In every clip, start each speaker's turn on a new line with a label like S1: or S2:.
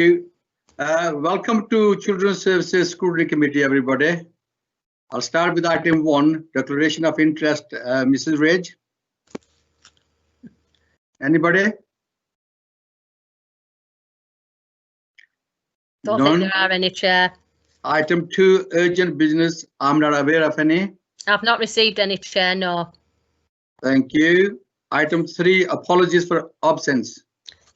S1: you. Welcome to Children's Services Scrutiny Committee, everybody. I'll start with item 1, declaration of interest. Mrs. Rage. Anybody?
S2: Don't think there are any, Chair.
S1: Item 2, urgent business. I'm not aware of any.
S2: I've not received any, Chair, no.
S1: Thank you. Item 3, apologies for absence.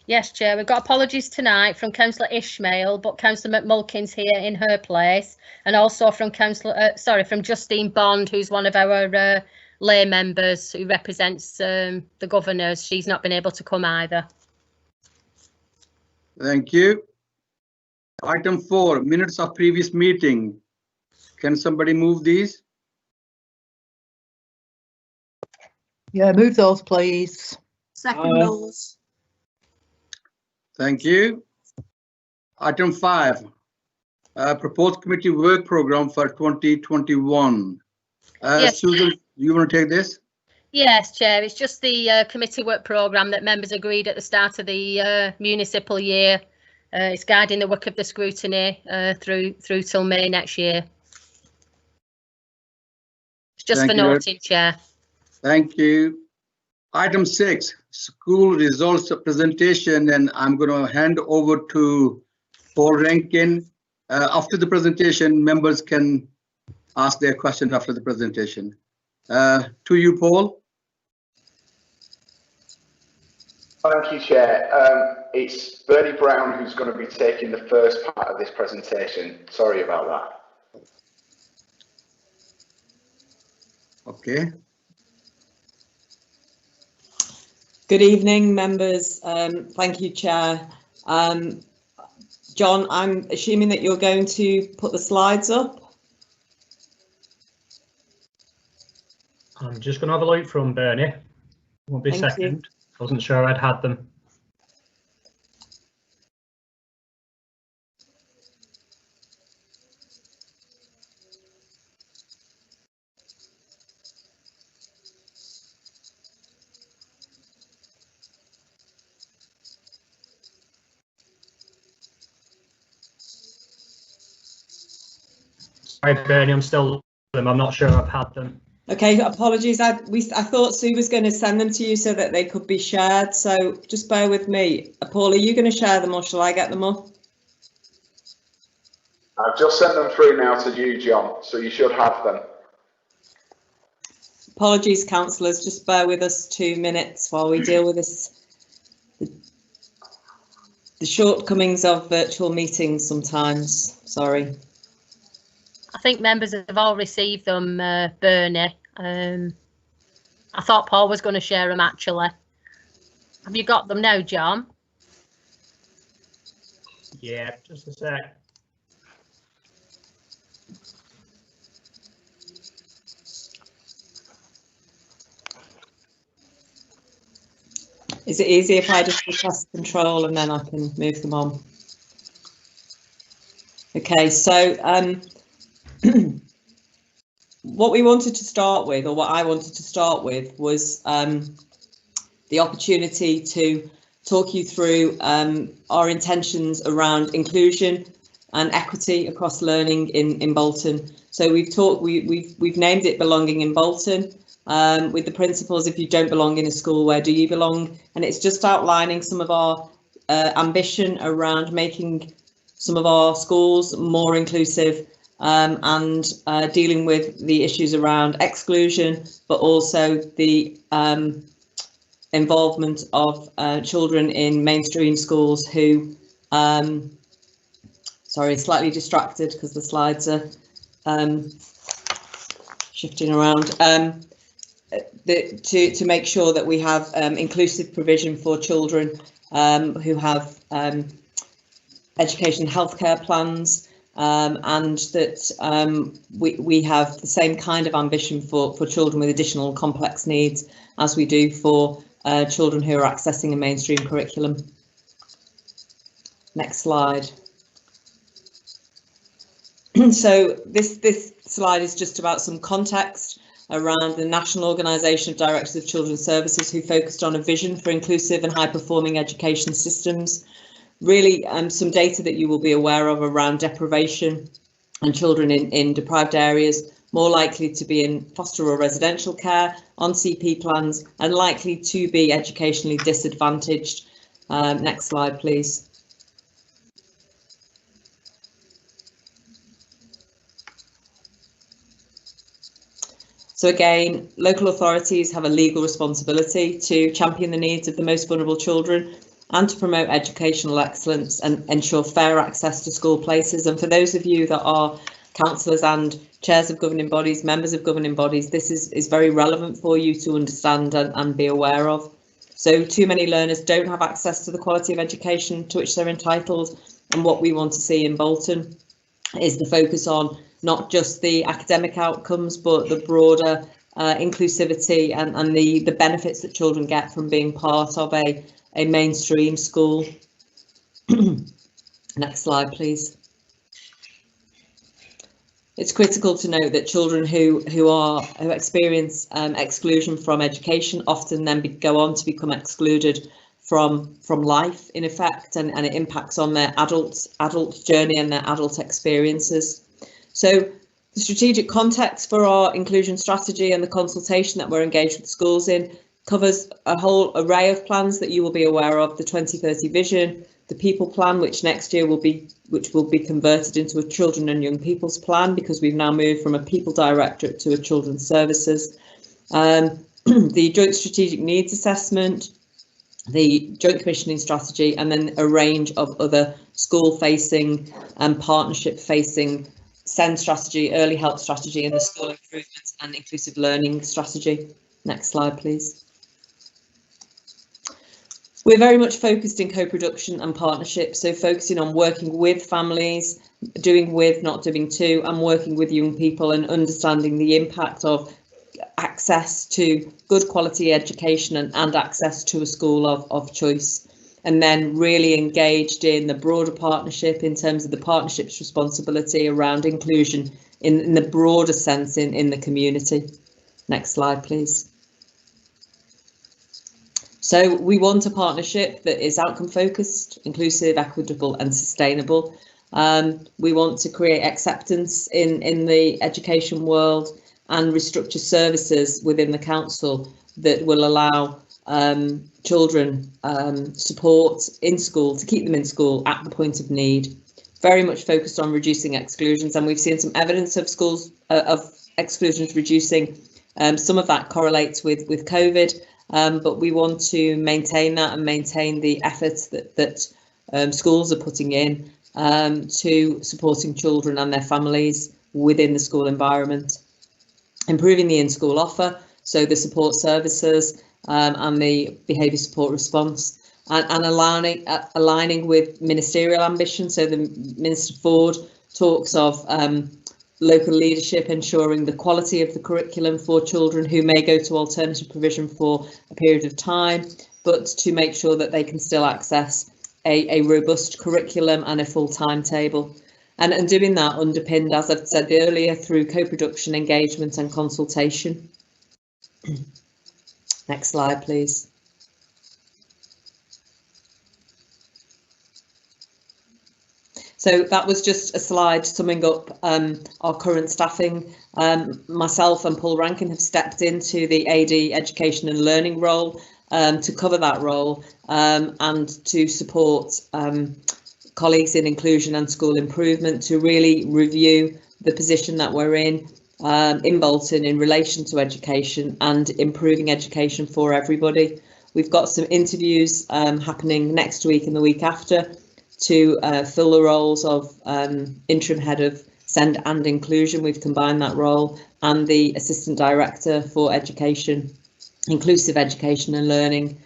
S2: Yes, Chair, we've got apologies tonight from Councillor Ishmael, but Councillor McMulkin's here in her place, and also from from Justine Bond, who's one of our lay members who represents the governors. She's not been able to come either.
S1: Thank you. Item 4, minutes of previous meeting. Can somebody move these?
S3: Yeah, move those, please.
S4: Second those.
S1: Thank you. Item 5, proposed committee work program for 2021.
S2: Yes.
S1: Susan, you want to take this?
S2: Yes, Chair, it's just the committee work programme that members agreed at the start of the municipal year. It's guiding the work of the scrutiny through till May next year. It's just for noting, Chair.
S1: Thank you. Item 6, school results presentation, and I'm going to hand over to Paul Rankin. After the presentation, members can ask their question after the presentation. To you, Paul.
S5: Thank you, Chair. It's Bernie Brown who's going to be taking the first part of this presentation. Sorry about that.
S1: Okay.
S4: Good evening, members. Thank you, Chair. John, I'm assuming that you're going to put the slides up.
S6: I'm just going to have a look from Bernie. Won't be a second. I wasn't sure I'd had them. Sorry, Bernie, I'm still them. I'm not sure I've had them.
S4: Okay, apologies. I thought Sue was going to send them to you so that they could be shared. So just bear with me. Paul, are you going to share them or shall I get them up?
S5: I've just sent them through now to you, John, so you should have them.
S4: Apologies, councillors. Just bear with us 2 minutes while we deal with this. The shortcomings of virtual meetings sometimes. Sorry.
S2: I think members have all received them, Bernie. I thought Paul was going to share them, actually. Have you got them now, John?
S6: Yeah, just a sec.
S4: Is it easy if I just press control and then I can move them on? Okay, so what we wanted to start with, or what I wanted to start with, was the opportunity to talk you through our intentions around inclusion and equity across learning in Bolton. So we've named it Belonging in Bolton, with the principles: if you don't belong in a school, where do you belong? And it's just outlining some of our ambition around making some of our schools more inclusive, and dealing with the issues around exclusion, but also the involvement of children in mainstream schools who, sorry, slightly distracted because the slides are shifting around, to make sure that we have inclusive provision for children who have education and healthcare plans, and that we have the same kind of ambition for children with additional complex needs as we do for children who are accessing a mainstream curriculum. Next slide. So this slide is just about some context around the National Organisation of Directors of Children's Services, who focused on a vision for inclusive and high-performing education systems. Really, some data that you will be aware of around deprivation and children in deprived areas, more likely to be in foster or residential care, on CP plans, and likely to be educationally disadvantaged. Next slide, please. So again, local authorities have a legal responsibility to champion the needs of the most vulnerable children and to promote educational excellence and ensure fair access to school places. And for those of you that are councillors and chairs of governing bodies, members of governing bodies, this is very relevant for you to understand and be aware of. So too many learners don't have access to the quality of education to which they're entitled, and what we want to see in Bolton is the focus on not just the academic outcomes, but the broader inclusivity and the benefits that children get from being part of a mainstream school. Next slide, please. It's critical to note that children who experience exclusion from education often then go on to become excluded from life, in effect, and it impacts on their adult journey and their adult experiences. So the strategic context for our inclusion strategy and the consultation that we're engaged with schools in covers a whole array of plans that you will be aware of: the 2030 vision, the people plan, which next year will be converted into a children and young people's plan, because we've now moved from a people directorate to a children's services, the joint strategic needs assessment, the joint commissioning strategy, and then a range of other school facing and partnership facing SEND strategy, early help strategy, and the school improvement and inclusive learning strategy. Next slide, please. We're very much focused in co-production and partnership, so focusing on working with families, doing with, not doing to, and working with young people and understanding the impact of access to good quality education and access to a school of choice. And then really engaged in the broader partnership in terms of the partnership's responsibility around inclusion in the broader sense in the community. Next slide, please. So we want a partnership that is outcome focused, inclusive, equitable and sustainable. We want to create acceptance in the education world and restructure services within the council that will allow children support in school, to keep them in school at the point of need. Very much focused on reducing exclusions, and we've seen some evidence of schools of exclusions reducing. Some of that correlates with COVID, but we want to maintain that and maintain the efforts that schools are putting in to supporting children and their families within the school environment. Improving the in-school offer, so the support services and the behaviour support response, and aligning with ministerial ambition. So the Minister Ford talks of local leadership ensuring the quality of the curriculum for children who may go to alternative provision for a period of time, but to make sure that they can still access a robust curriculum and a full timetable. And doing that underpinned, as I've said earlier, through co-production, engagement and consultation. Next slide, please. So that was just a slide summing up our current staffing. Myself and Paul Rankin have stepped into the AD Education and Learning role to cover that role and to support colleagues in inclusion and school improvement to really review the position that we're in Bolton in relation to education and improving education for everybody. We've got some interviews happening next week and the week after to fill the roles of interim head of SEND and inclusion. We've combined that role, and the assistant director for education, inclusive education and learning.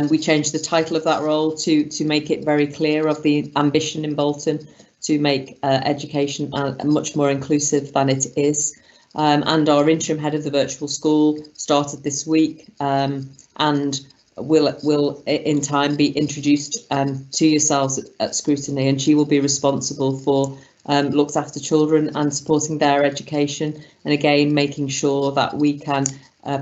S4: We changed the title of that role to make it very clear of the ambition in Bolton to make education much more inclusive than it is. And our interim head of the virtual school started this week and will in time be introduced to yourselves at Scrutiny, and she will be responsible for looks after children and supporting their education, and again making sure that we can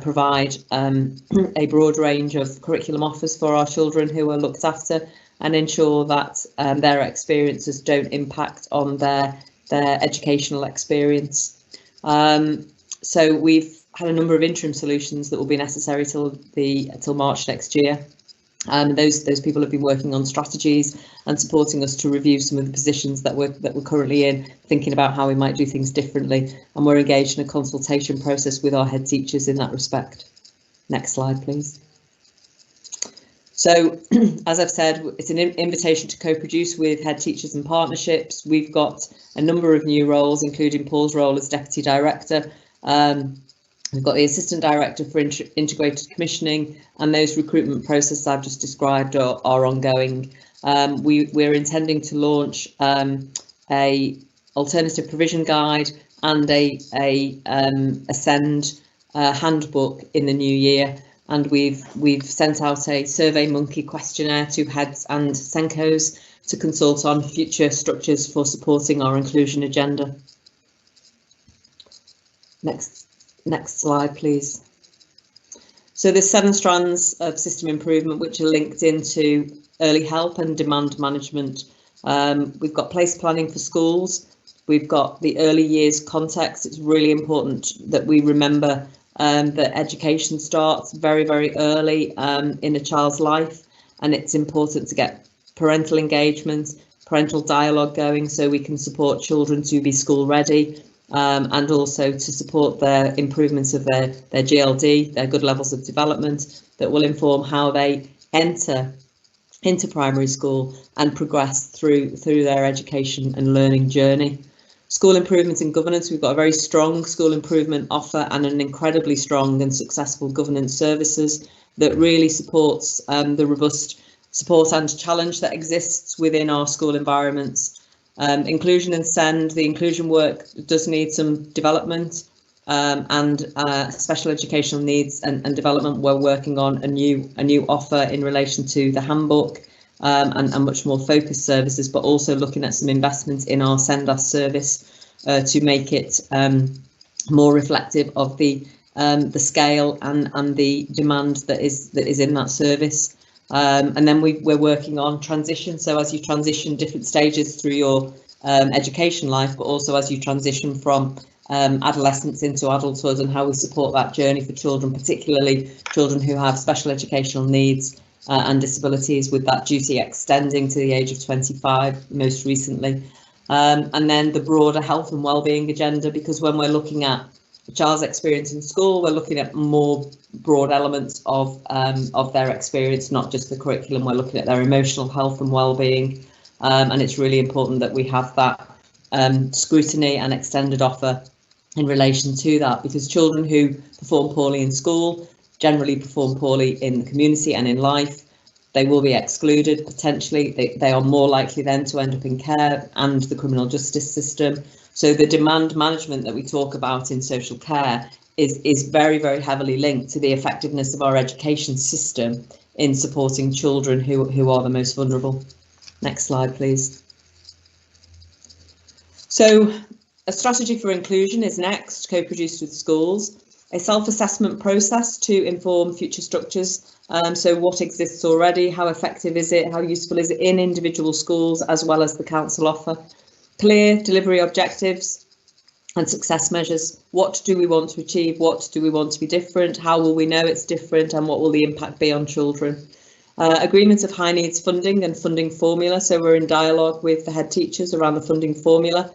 S4: provide a broad range of curriculum offers for our children who are looked after, and ensure that their experiences don't impact on their educational experience. So we've had a number of interim solutions that will be necessary till March next year. Those people have been working on strategies and supporting us to review some of the positions that we're currently in, thinking about how we might do things differently, and we're engaged in a consultation process with our head teachers in that respect. Next slide, please. So, as I've said, it's an invitation to co-produce with head teachers and partnerships. We've got a number of new roles, including Paul's role as Deputy Director. We've got the Assistant Director for Integrated Commissioning, and those recruitment processes I've just described are ongoing. We're intending to launch a alternative provision guide and a Ascend handbook in the new year, and we've sent out a SurveyMonkey questionnaire to heads and Senkos to consult on future structures for supporting our inclusion agenda. Next slide, please. So there's 7 strands of system improvement which are linked into early help and demand management. We've got place planning for schools. We've got the early years context. It's really important that we remember that education starts very, very early in a child's life, and it's important to get parental engagement, parental dialogue going so we can support children to be school ready. And also to support their improvements of their GLD, their good levels of development, that will inform how they enter into primary school and progress through their education and learning journey. School improvement and governance, we've got a very strong school improvement offer and an incredibly strong and successful governance services that really supports the robust support and challenge that exists within our school environments. Inclusion and SEND, the inclusion work does need some development, and special educational needs and development. We're working on a new offer in relation to the handbook and much more focused services, but also looking at some investment in our SEND service to make it more reflective of the scale and the demand that is in that service. And then we're working on transition. So as you transition different stages through your education life, but also as you transition from adolescence into adulthood, and how we support that journey for children, particularly children who have special educational needs and disabilities, with that duty extending to the age of 25 most recently. And then the broader health and wellbeing agenda, because when we're looking at a child's experience in school, we're looking at more broad elements of their experience, not just the curriculum. We're looking at their emotional health and well-being, and it's really important that we have that scrutiny and extended offer in relation to that, because children who perform poorly in school generally perform poorly in the community and in life. They will be excluded potentially. They are more likely then to end up in care and the criminal justice system. So the demand management that we talk about in social care is very, very heavily linked to the effectiveness of our education system in supporting children who are the most vulnerable. Next slide, please. So a strategy for inclusion is next, co-produced with schools. A self-assessment process to inform future structures. So what exists already, how effective is it, how useful is it in individual schools, as well as the council offer. Clear delivery objectives and success measures. What do we want to achieve? What do we want to be different? How will we know it's different, and what will the impact be on children? Agreement of high needs funding and funding formula. So we're in dialogue with the head teachers around the funding formula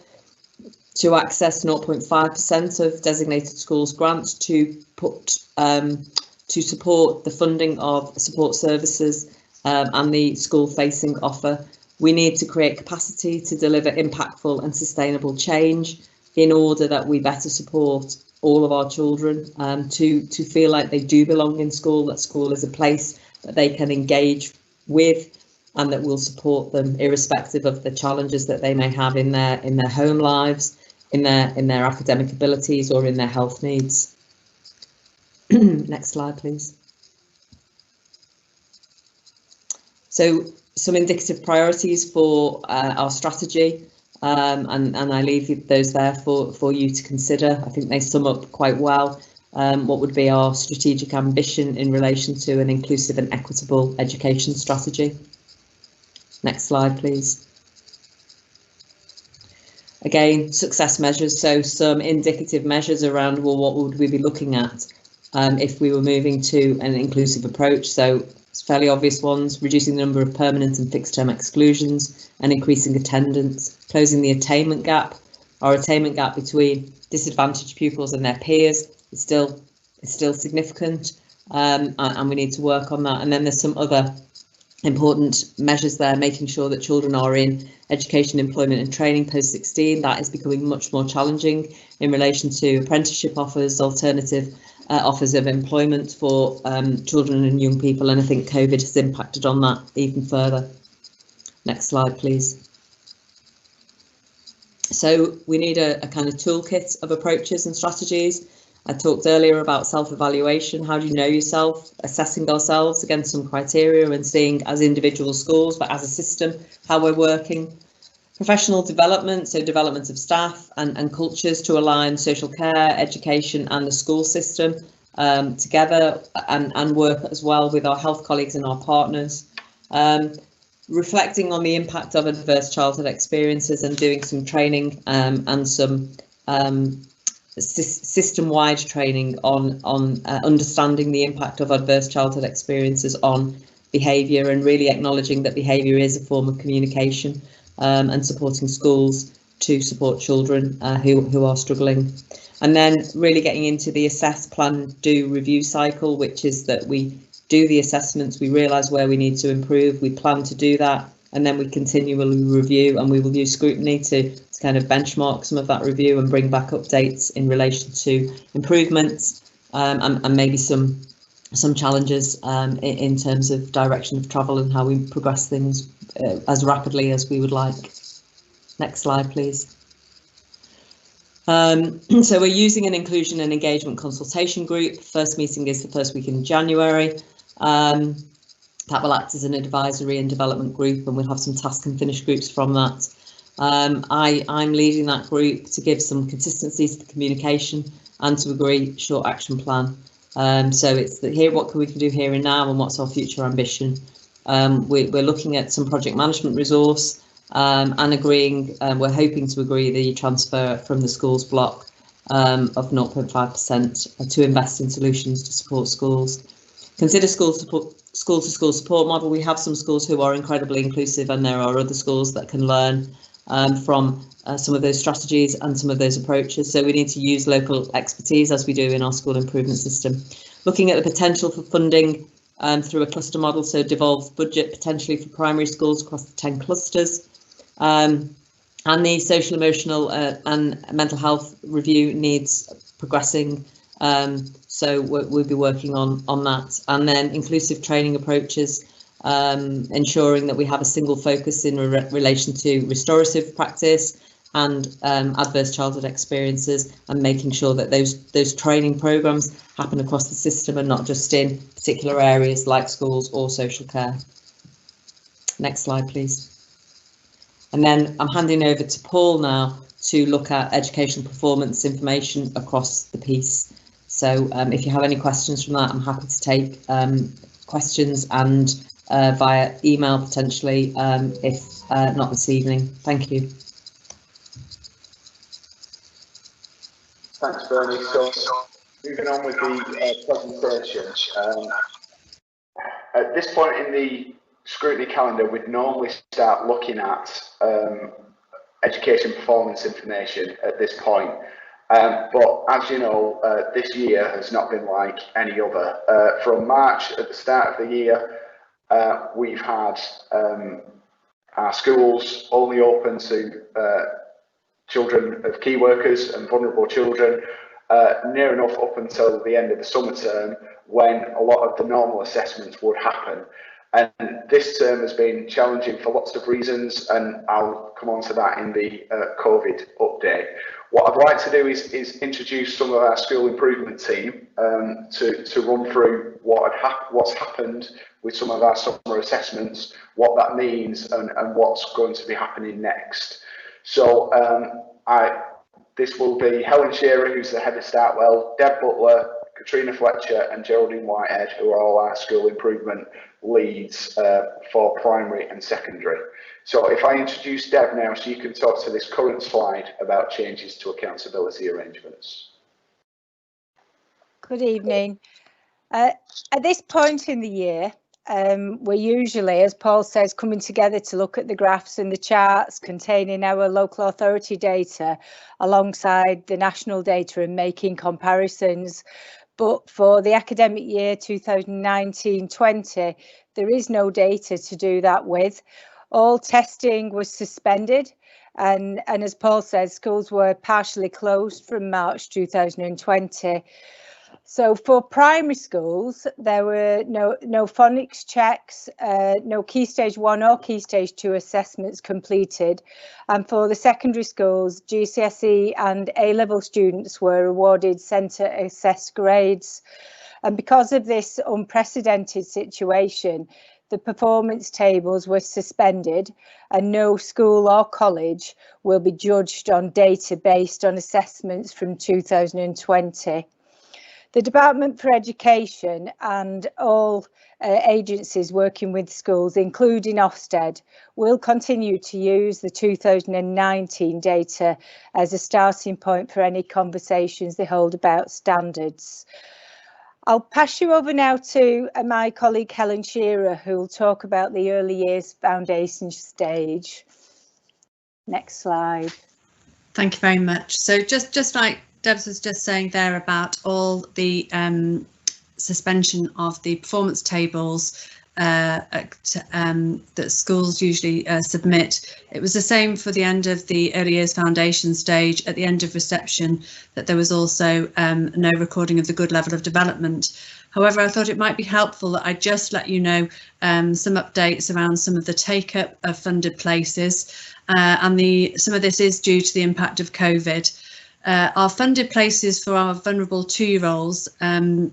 S4: to access 0.5% of designated schools grants to support the funding of support services and the school facing offer. We need to create capacity to deliver impactful and sustainable change in order that we better support all of our children to feel like they do belong in school, that school is a place that they can engage with and that will support them irrespective of the challenges that they may have in their home lives, in their academic abilities, or in their health needs. Next slide, please. So some indicative priorities for our strategy, and I leave those there for you to consider. I think they sum up quite well what would be our strategic ambition in relation to an inclusive and equitable education strategy. Next slide, please. Again, success measures, so some indicative measures around, well, what would we be looking at if we were moving to an inclusive approach? So it's fairly obvious ones: reducing the number of permanent and fixed term exclusions and increasing attendance, closing the attainment gap. Our attainment gap between disadvantaged pupils and their peers is still significant, and we need to work on that. And then there's some other important measures there, making sure that children are in education, employment and training post 16. That is becoming much more challenging in relation to apprenticeship offers, alternative offers of employment for children and young people, and I think COVID has impacted on that even further. Next slide, please. So we need a kind of toolkit of approaches and strategies. I talked earlier about self-evaluation. How do you know yourself? Assessing ourselves against some criteria and seeing as individual schools, but as a system, how we're working. Professional development, so development of staff and cultures to align social care, education and the school system together, and work as well with our health colleagues and our partners. Reflecting on the impact of adverse childhood experiences and doing some training and some system-wide training on understanding the impact of adverse childhood experiences on behaviour, and really acknowledging that behaviour is a form of communication, and supporting schools to support children who are struggling. And then really getting into the assess, plan, do, review cycle, which is that we do the assessments, we realise where we need to improve, we plan to do that, and then we continually review, and we will use Scrutiny to kind of benchmark some of that review and bring back updates in relation to improvements, and maybe some challenges in terms of direction of travel and how we progress things as rapidly as we would like. Next slide, please. So we're using an inclusion and engagement consultation group. First meeting is the first week in January. That will act as an advisory and development group, and we'll have some task and finish groups from that. I'm leading that group to give some consistency to the communication and to agree short action plan. So it's here, what we can do here and now, and what's our future ambition. We're looking at some project management resource, and agreeing, we're hoping to agree the transfer from the schools block of 0.5% to invest in solutions to support schools. Consider school to school support model. We have some schools who are incredibly inclusive, and there are other schools that can learn from some of those strategies and some of those approaches. So we need to use local expertise as we do in our school improvement system. Looking at the potential for funding through a cluster model, so devolved budget potentially for primary schools across the 10 clusters. And the social, emotional and mental health review needs progressing. So we'll be working on that. And then inclusive training approaches, ensuring that we have a single focus in relation to restorative practice and adverse childhood experiences, and making sure that those training programmes happen across the system and not just in particular areas like schools or social care. Next slide, please. And then I'm handing over to Paul now to look at education performance information across the piece. So if you have any questions from that, I'm happy to take questions and via email potentially, if not this evening. Thank you.
S5: Thanks, Bernie. So moving on with the presentation. At this point in the Scrutiny calendar, we'd normally start looking at education performance information at this point. But as you know, this year has not been like any other. From March, at the start of the year, we've had our schools only open to children of key workers and vulnerable children, near enough up until the end of the summer term, when a lot of the normal assessments would happen. And this term has been challenging for lots of reasons, and I'll come on to that in the COVID update. What I'd like to do is introduce some of our school improvement team to run through what's happened with some of our summer assessments, what that means, and what's going to be happening next. So this will be Helen Shearer, who's the head of Startwell, Deb Butler, Katrina Fletcher and Geraldine Whitehead, who are all our school improvement leads for primary and secondary. So if I introduce Deb now, so you can talk to this current slide about changes to accountability arrangements.
S7: Good evening. At this point in the year, we're usually, as Paul says, coming together to look at the graphs and the charts containing our local authority data alongside the national data and making comparisons. But for the academic year 2019-20, there is no data to do that with. All testing was suspended, and as Paul says, schools were partially closed from March 2020. So for primary schools, there were no phonics checks, no Key Stage 1 or Key Stage 2 assessments completed. And for the secondary schools, GCSE and A-level students were awarded centre assessed grades. And because of this unprecedented situation, the performance tables were suspended and no school or college will be judged on data based on assessments from 2020. The Department for Education and all agencies working with schools, including Ofsted, will continue to use the 2019 data as a starting point for any conversations they hold about standards. I'll pass you over now to my colleague Helen Shearer, who will talk about the early years foundation stage. Next slide.
S8: Thank you very much. So just like Debs was just saying there about all the suspension of the performance tables that schools usually submit. It was the same for the end of the early years foundation stage. At the end of reception, that there was also no recording of the good level of development. However, I thought it might be helpful that I just let you know some updates around some of the take up of funded places, and some of this is due to the impact of COVID. Our funded places for our vulnerable 2-year-olds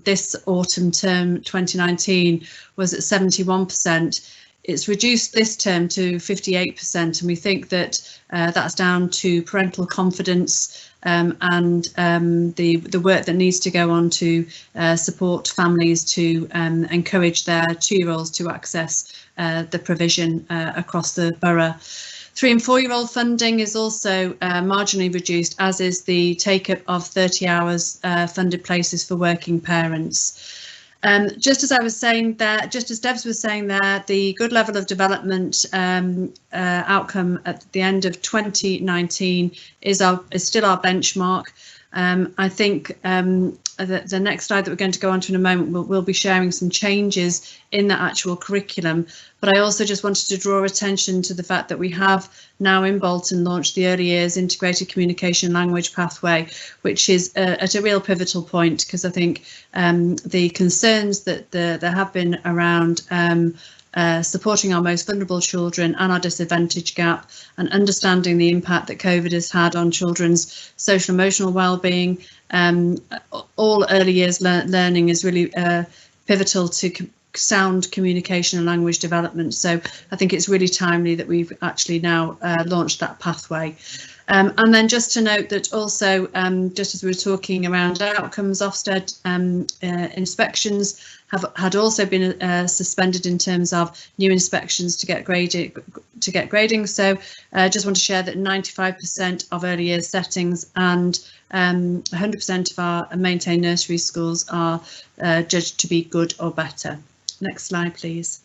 S8: this autumn term 2019 was at 71%. It's reduced this term to 58%, and we think that that's down to parental confidence and the work that needs to go on to support families to encourage their 2-year-olds to access the provision across the borough. 3- and 4-year-old funding is also marginally reduced, as is the take-up of 30 hours funded places for working parents. Just as I was saying there, just as Debs was saying there, the good level of development outcome at the end of 2019 is still our benchmark. I think the next slide that we're going to go on to in a moment, we'll be sharing some changes in the actual curriculum. But I also just wanted to draw attention to the fact that we have now in Bolton launched the Early Years Integrated Communication Language Pathway, which is at a real pivotal point, because I think the concerns that there have been around supporting our most vulnerable children and our disadvantage gap, and understanding the impact that COVID has had on children's social emotional well-being. All early years learning is really pivotal to sound communication and language development. So I think it's really timely that we've actually now launched that pathway. And then just to note that also, just as we were talking around outcomes, Ofsted inspections had also been suspended in terms of new inspections to get grading. So just want to share that 95% of early years settings and 100% of our maintained nursery schools are judged to be good or better. Next slide, please.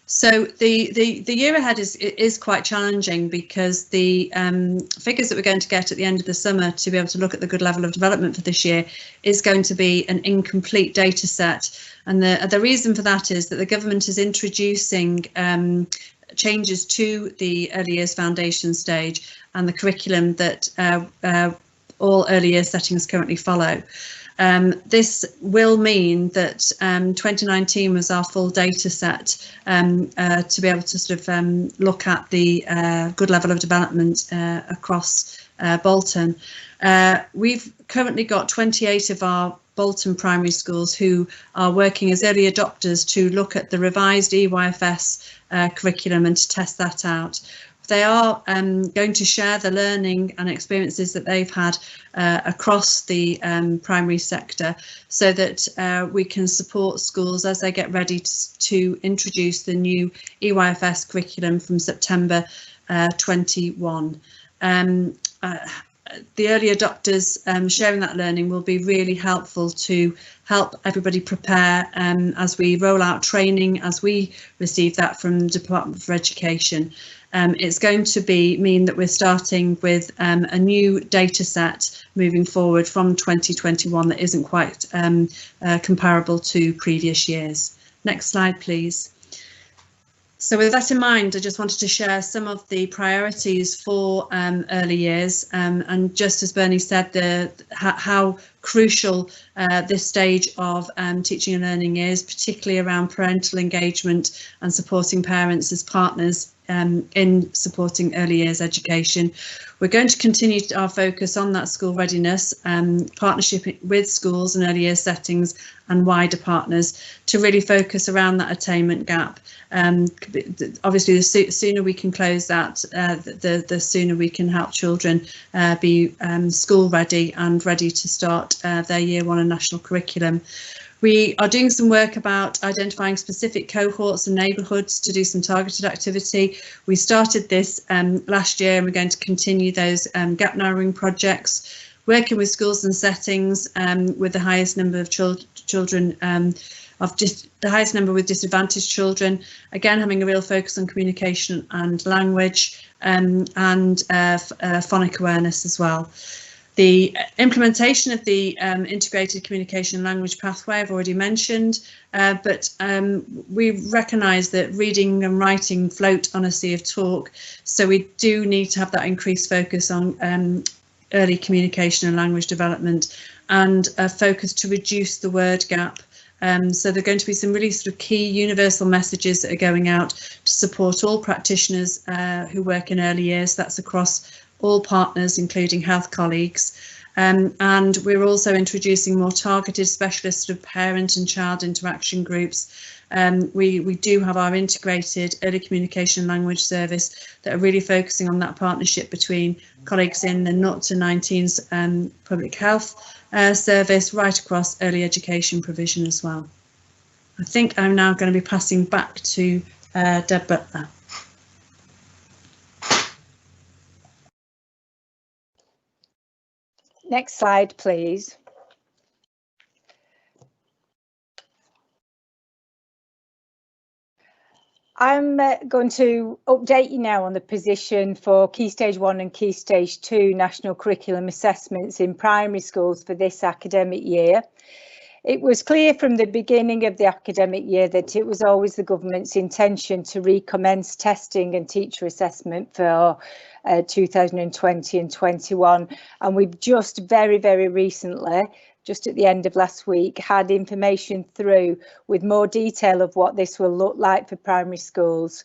S8: So the year ahead is quite challenging, because the figures that we're going to get at the end of the summer to be able to look at the good level of development for this year is going to be an incomplete data set. And the reason for that is that the government is introducing changes to the early years foundation stage and the curriculum that all early years settings currently follow. This will mean that 2019 was our full data set to be able to sort of look at the good level of development across Bolton. We've currently got 28 of our Bolton primary schools who are working as early adopters to look at the revised EYFS curriculum and to test that out. they are going to share the learning and experiences that they've had across the primary sector, so that we can support schools as they get ready to introduce the new EYFS curriculum from September 21. The early adopters sharing that learning will be really helpful to help everybody prepare as we roll out training, as we receive that from the Department for Education. It's going to mean that we're starting with a new data set moving forward from 2021 that isn't quite comparable to previous years. Next slide, please. So with that in mind, I just wanted to share some of the priorities for early years, and just as Bernie said, how crucial this stage of teaching and learning is, particularly around parental engagement and supporting parents as partners in supporting early years education. We're going to continue our focus on that school readiness, partnership with schools and early years settings and wider partners to really focus around that attainment gap. Obviously, the sooner we can close that, the sooner we can help children be school ready and ready to start their Year 1 and national curriculum. We are doing some work about identifying specific cohorts and neighbourhoods to do some targeted activity. We started this last year, and we're going to continue those gap narrowing projects, working with schools and settings with the highest number of children, the highest number with disadvantaged children, again having a real focus on communication and language and phonic awareness as well. The implementation of the integrated communication and language pathway I've already mentioned, but we recognise that reading and writing float on a sea of talk, so we do need to have that increased focus on early communication and language development, and a focus to reduce the word gap. So there are going to be some really sort of key universal messages that are going out to support all practitioners who work in early years. That's across all partners, including health colleagues. And we're also introducing more targeted specialist sort of parent and child interaction groups. We do have our integrated early communication and language service that are really focusing on that partnership between colleagues in the 0 to 19s public health service right across early education provision as well. I think I'm now going to be passing back to Deb Butler.
S7: Next slide, please. I'm going to update you now on the position for Key Stage 1 and Key Stage 2 national curriculum assessments in primary schools for this academic year. It was clear from the beginning of the academic year that it was always the government's intention to recommence testing and teacher assessment for 2020 and 21, and we've just very recently, just at the end of last week, had information through with more detail of what this will look like for primary schools.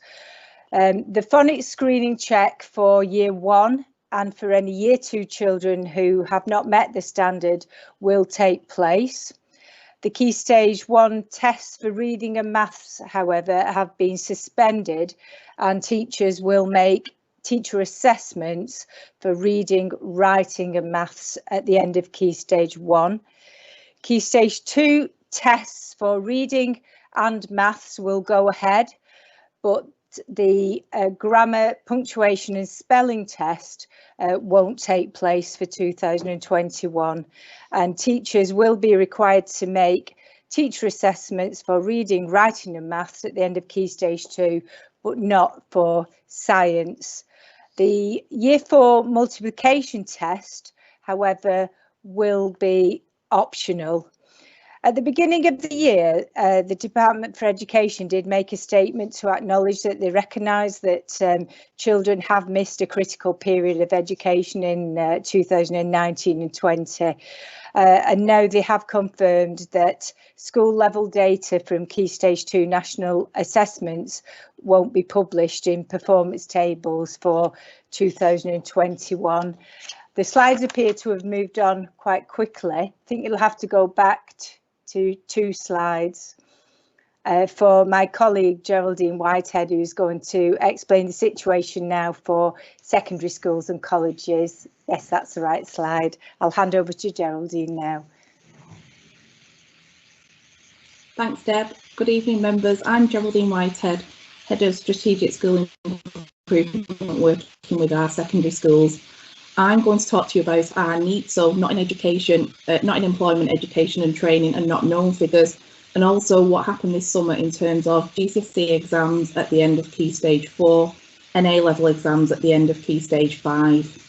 S7: The phonics screening check for Year 1 and for any Year 2 children who have not met the standard will take place. The Key Stage 1 tests for reading and maths, however, have been suspended, and teachers will make teacher assessments for reading, writing and maths at the end of Key Stage 1. Key Stage 2 tests for reading and maths will go ahead, but the grammar, punctuation and spelling test won't take place for 2021, and teachers will be required to make teacher assessments for reading, writing and maths at the end of Key Stage 2, but not for science. The Year 4 multiplication test, however, will be optional. At the beginning of the year, the Department for Education did make a statement to acknowledge that they recognise that children have missed a critical period of education in 2019 and 20. And now they have confirmed that school level data from Key Stage 2 national assessments won't be published in performance tables for 2021. The slides appear to have moved on quite quickly. I think you'll have to go back to 2 slides. for my colleague Geraldine Whitehead, who's going to explain the situation now for secondary schools and colleges. Yes, that's the right slide. I'll hand over to Geraldine now.
S9: Thanks, Deb. Good evening, members. I'm Geraldine Whitehead, Head of Strategic School Improvement, working with our secondary schools. I'm going to talk to you about our NEET, so not in education, not in employment, education and training, and not known figures, and also what happened this summer in terms of GCSE exams at the end of Key Stage 4 and A-level exams at the end of Key Stage 5.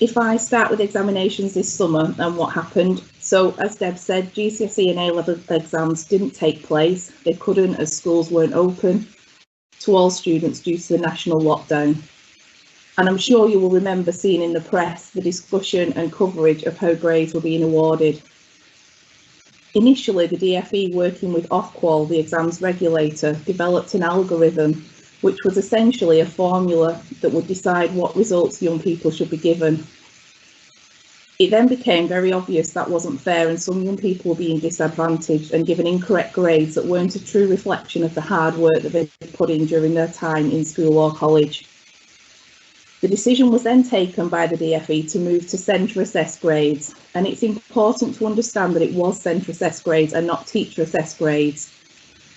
S9: If I start with examinations this summer and what happened, so as Deb said, GCSE and A-level exams didn't take place. They couldn't, as schools weren't open to all students due to the national lockdown. And I'm sure you will remember seeing in the press the discussion and coverage of how grades were being awarded. Initially, the DFE, working with Ofqual, the exams regulator, developed an algorithm which was essentially a formula that would decide what results young people should be given. It then became very obvious that wasn't fair, and some young people were being disadvantaged and given incorrect grades that weren't a true reflection of the hard work that they put in during their time in school or college. The decision was then taken by the DFE to move to centre assessed grades, and it's important to understand that it was centre assessed grades and not teacher assessed grades.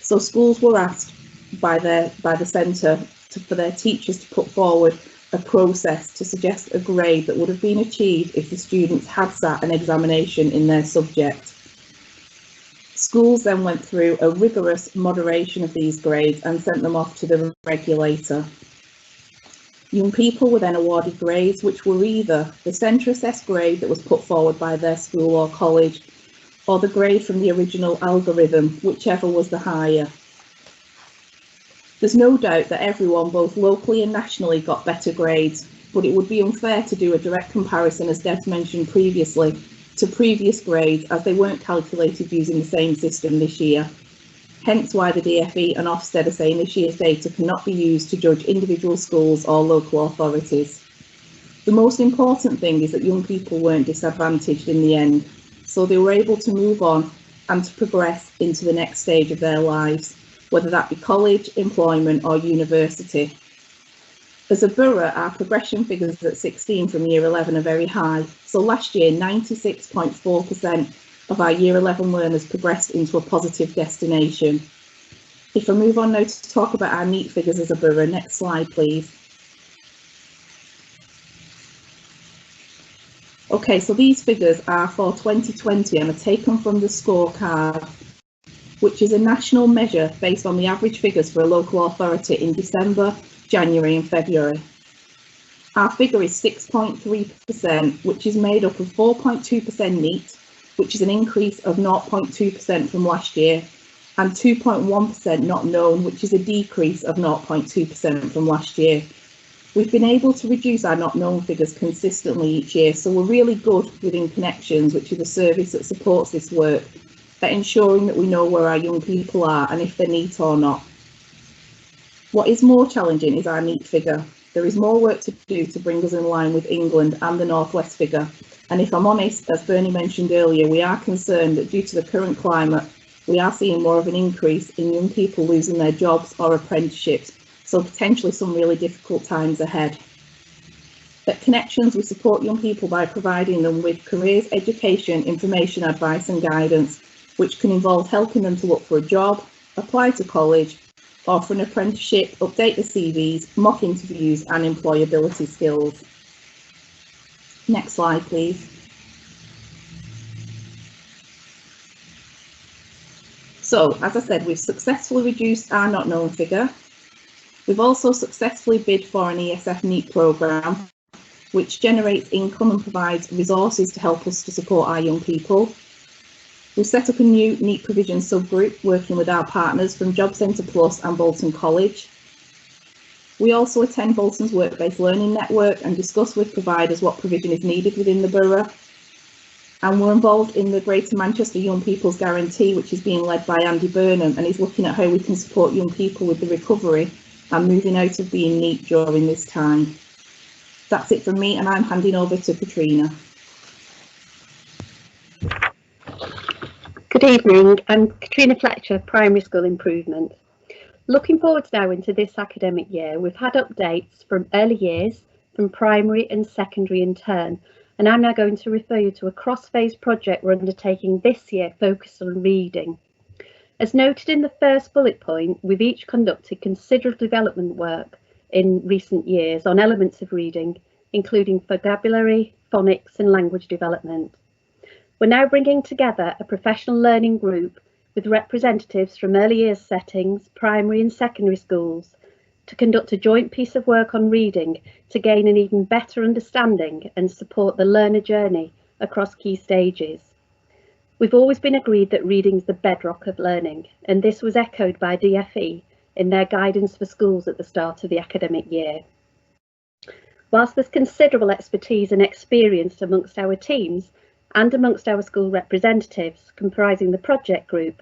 S9: So schools were asked by the centre for their teachers to put forward a process to suggest a grade that would have been achieved if the students had sat an examination in their subject. Schools then went through a rigorous moderation of these grades and sent them off to the regulator. Young people were then awarded grades which were either the centre assessed grade that was put forward by their school or college, or the grade from the original algorithm, whichever was the higher. There's no doubt that everyone, both locally and nationally, got better grades, but it would be unfair to do a direct comparison, as Deb mentioned previously, to previous grades, as they weren't calculated using the same system this year. Hence why the DFE and Ofsted are saying this year's data cannot be used to judge individual schools or local authorities. The most important thing is that young people weren't disadvantaged in the end, so they were able to move on and to progress into the next stage of their lives, whether that be college, employment or university. As a borough, our progression figures at 16 from year 11 are very high. So last year, 96.4% of our year 11 learners progressed into a positive destination. If I move on now to talk about our NEET figures as a borough, next slide please. Okay, so these figures are for 2020 and are taken from the scorecard, which is a national measure based on the average figures for a local authority in December, January and February. Our figure is 6.3%, which is made up of 4.2% NEET, which is an increase of 0.2% from last year, and 2.1% not known, which is a decrease of 0.2% from last year. We've been able to reduce our not known figures consistently each year, so we're really good within Connections, which is a service that supports this work, at ensuring that we know where our young people are and if they're NEET or not. What is more challenging is our NEET figure. There is more work to do to bring us in line with England and the North West figure. And if I'm honest, as Bernie mentioned earlier, we are concerned that due to the current climate, we are seeing more of an increase in young people losing their jobs or apprenticeships, so potentially some really difficult times ahead. At Connections, we support young people by providing them with careers, education, information, advice and guidance, which can involve helping them to look for a job, apply to college, or for an apprenticeship, update their CVs, mock interviews and employability skills. Next slide, please. So, as I said, we've successfully reduced our not known figure. We've also successfully bid for an ESF NEET programme, which generates income and provides resources to help us to support our young people. We've set up a new NEET provision subgroup working with our partners from Job Centre Plus and Bolton College. We also attend Bolton's Work-Based Learning Network and discuss with providers what provision is needed within the borough. And we're involved in the Greater Manchester Young People's Guarantee, which is being led by Andy Burnham and is looking at how we can support young people with the recovery and moving out of being NEET during this time. That's it from me, and I'm handing over to Katrina.
S10: Good Good evening, I'm Katrina Fletcher, Primary School Improvement. Looking forward now into this academic year, we've had updates from early years, from primary and secondary in turn, and I'm now going to refer you to a cross-phase project we're undertaking this year focused on reading. As noted in the first bullet point, we've each conducted considerable development work in recent years on elements of reading, including vocabulary, phonics and language development. We're now bringing together a professional learning group with representatives from early years settings, primary and secondary schools, to conduct a joint piece of work on reading to gain an even better understanding and support the learner journey across key stages. We've always been agreed that reading is the bedrock of learning, and this was echoed by DFE in their guidance for schools at the start of the academic year. Whilst there's considerable expertise and experience amongst our teams and amongst our school representatives comprising the project group,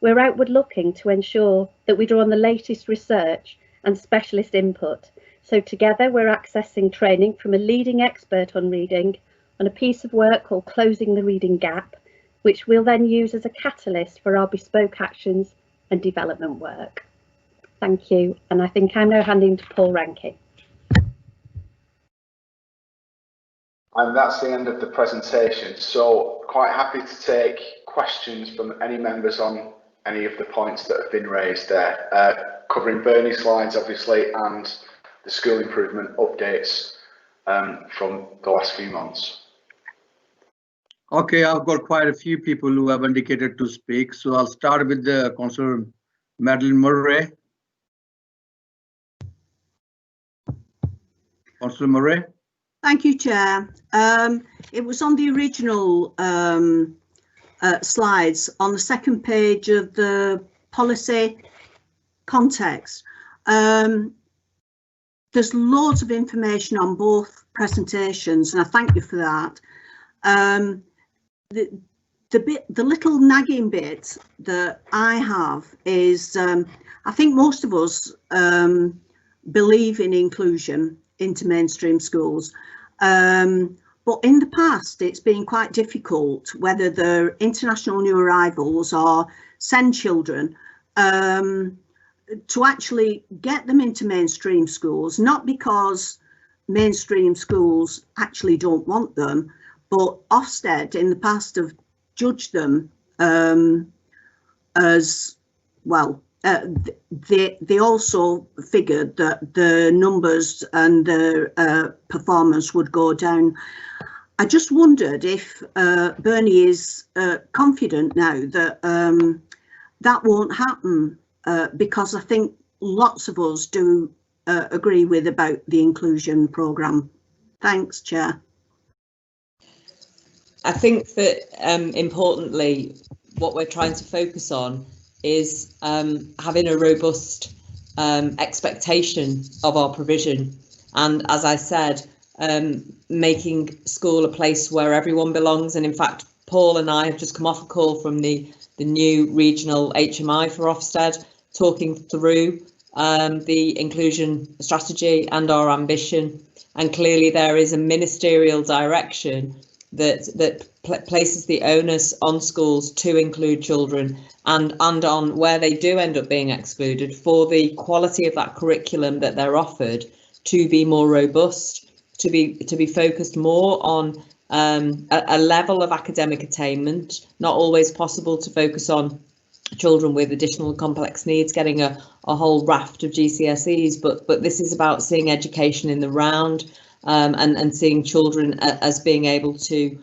S10: we're outward looking to ensure that we draw on the latest research and specialist input. So together we're accessing training from a leading expert on reading on a piece of work called Closing the Reading Gap, which we'll then use as a catalyst for our bespoke actions and development work. Thank you, and I think I'm now handing to Paul Rankin.
S5: And that's the end of the presentation. So quite happy to take questions from any members on any of the points that have been raised there, covering Bernie's slides obviously and the school improvement updates from the last few months.
S1: Okay, I've got quite a few people who have indicated to speak, so I'll start with the Councillor Madeline Murray. Councillor Murray.
S11: Thank you, Chair. It was on the original slides on the second page of the policy context. There's loads of information on both presentations, and I thank you for that. The little nagging bit that I have is I think most of us believe in inclusion into mainstream schools. But in the past, it's been quite difficult, whether they're international new arrivals or send children, to actually get them into mainstream schools, not because mainstream schools actually don't want them, but Ofsted in the past have judged them as well. They also figured that the numbers and the performance would go down. I just wondered if Bernie is confident now that that won't happen, because I think lots of us do agree with about the inclusion programme. Thanks, Chair.
S4: I think that importantly, what we're trying to focus on is having a robust expectation of our provision, and as I said, making school a place where everyone belongs. And in fact, Paul and I have just come off a call from the new regional HMI for Ofsted, talking through the inclusion strategy and our ambition. And clearly there is a ministerial direction that places the onus on schools to include children, and on where they do end up being excluded, for the quality of that curriculum that they're offered to be more robust, to be focused more on a level of academic attainment. Not always possible to focus on children with additional complex needs getting a whole raft of GCSEs, but this is about seeing education in the round, and seeing children as being able to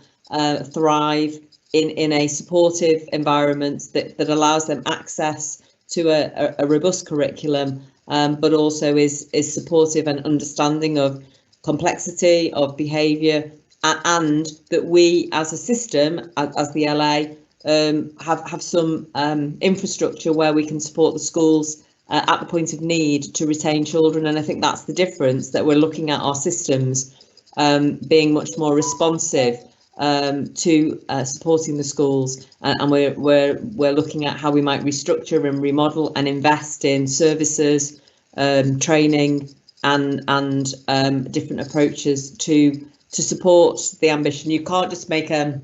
S4: thrive in a supportive environment that allows them access to a robust curriculum, but also is supportive and understanding of complexity of behaviour, and that we as a system, as the LA, have some infrastructure where we can support the schools at the point of need to retain children. And I think that's the difference, that we're looking at our systems being much more responsive to supporting the schools, and we're looking at how we might restructure and remodel and invest in services, training and different approaches to support the ambition. You can't just make a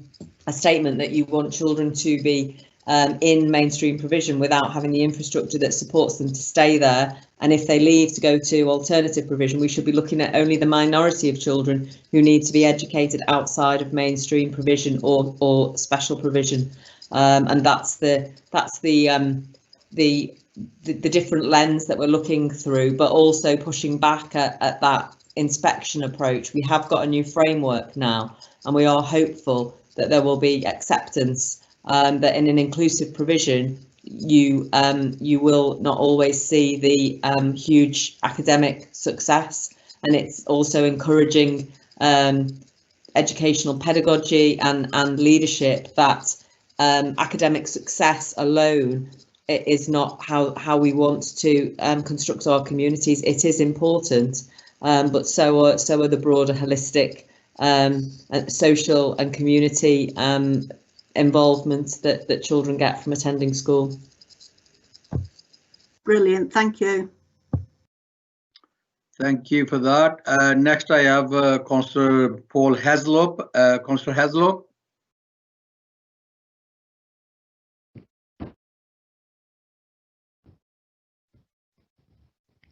S4: statement that you want children to be in mainstream provision without having the infrastructure that supports them to stay there. And if they leave to go to alternative provision, we should be looking at only the minority of children who need to be educated outside of mainstream provision or special provision. And that's the different lens that we're looking through, but also pushing back at that inspection approach. We have got a new framework now, and we are hopeful that there will be acceptance that in an inclusive provision, you will not always see the huge academic success, and it's also encouraging educational pedagogy and leadership that academic success alone is not how we want to construct our communities. It is important, but so are the broader holistic social and community involvement that children get from attending school.
S11: Brilliant, thank you.
S1: Thank you for that. Next I have Councillor Paul Heslop. Councillor Heslop.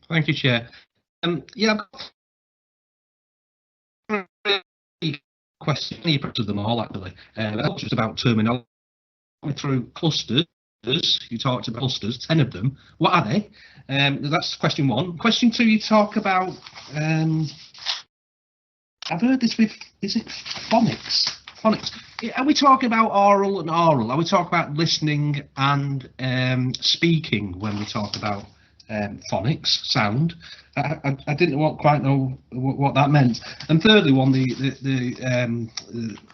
S12: Thank you, Chair. Yeah, I've got a question to them all actually. Just about terminology through clusters. You talked about clusters, 10 of them. What are they? That's question one. Question two, you talk about. I've heard this with. Is it phonics? Phonics. Are we talking about oral and oral? Are we talking about listening and speaking when we talk about phonics, sound? I didn't quite know what that meant. And thirdly,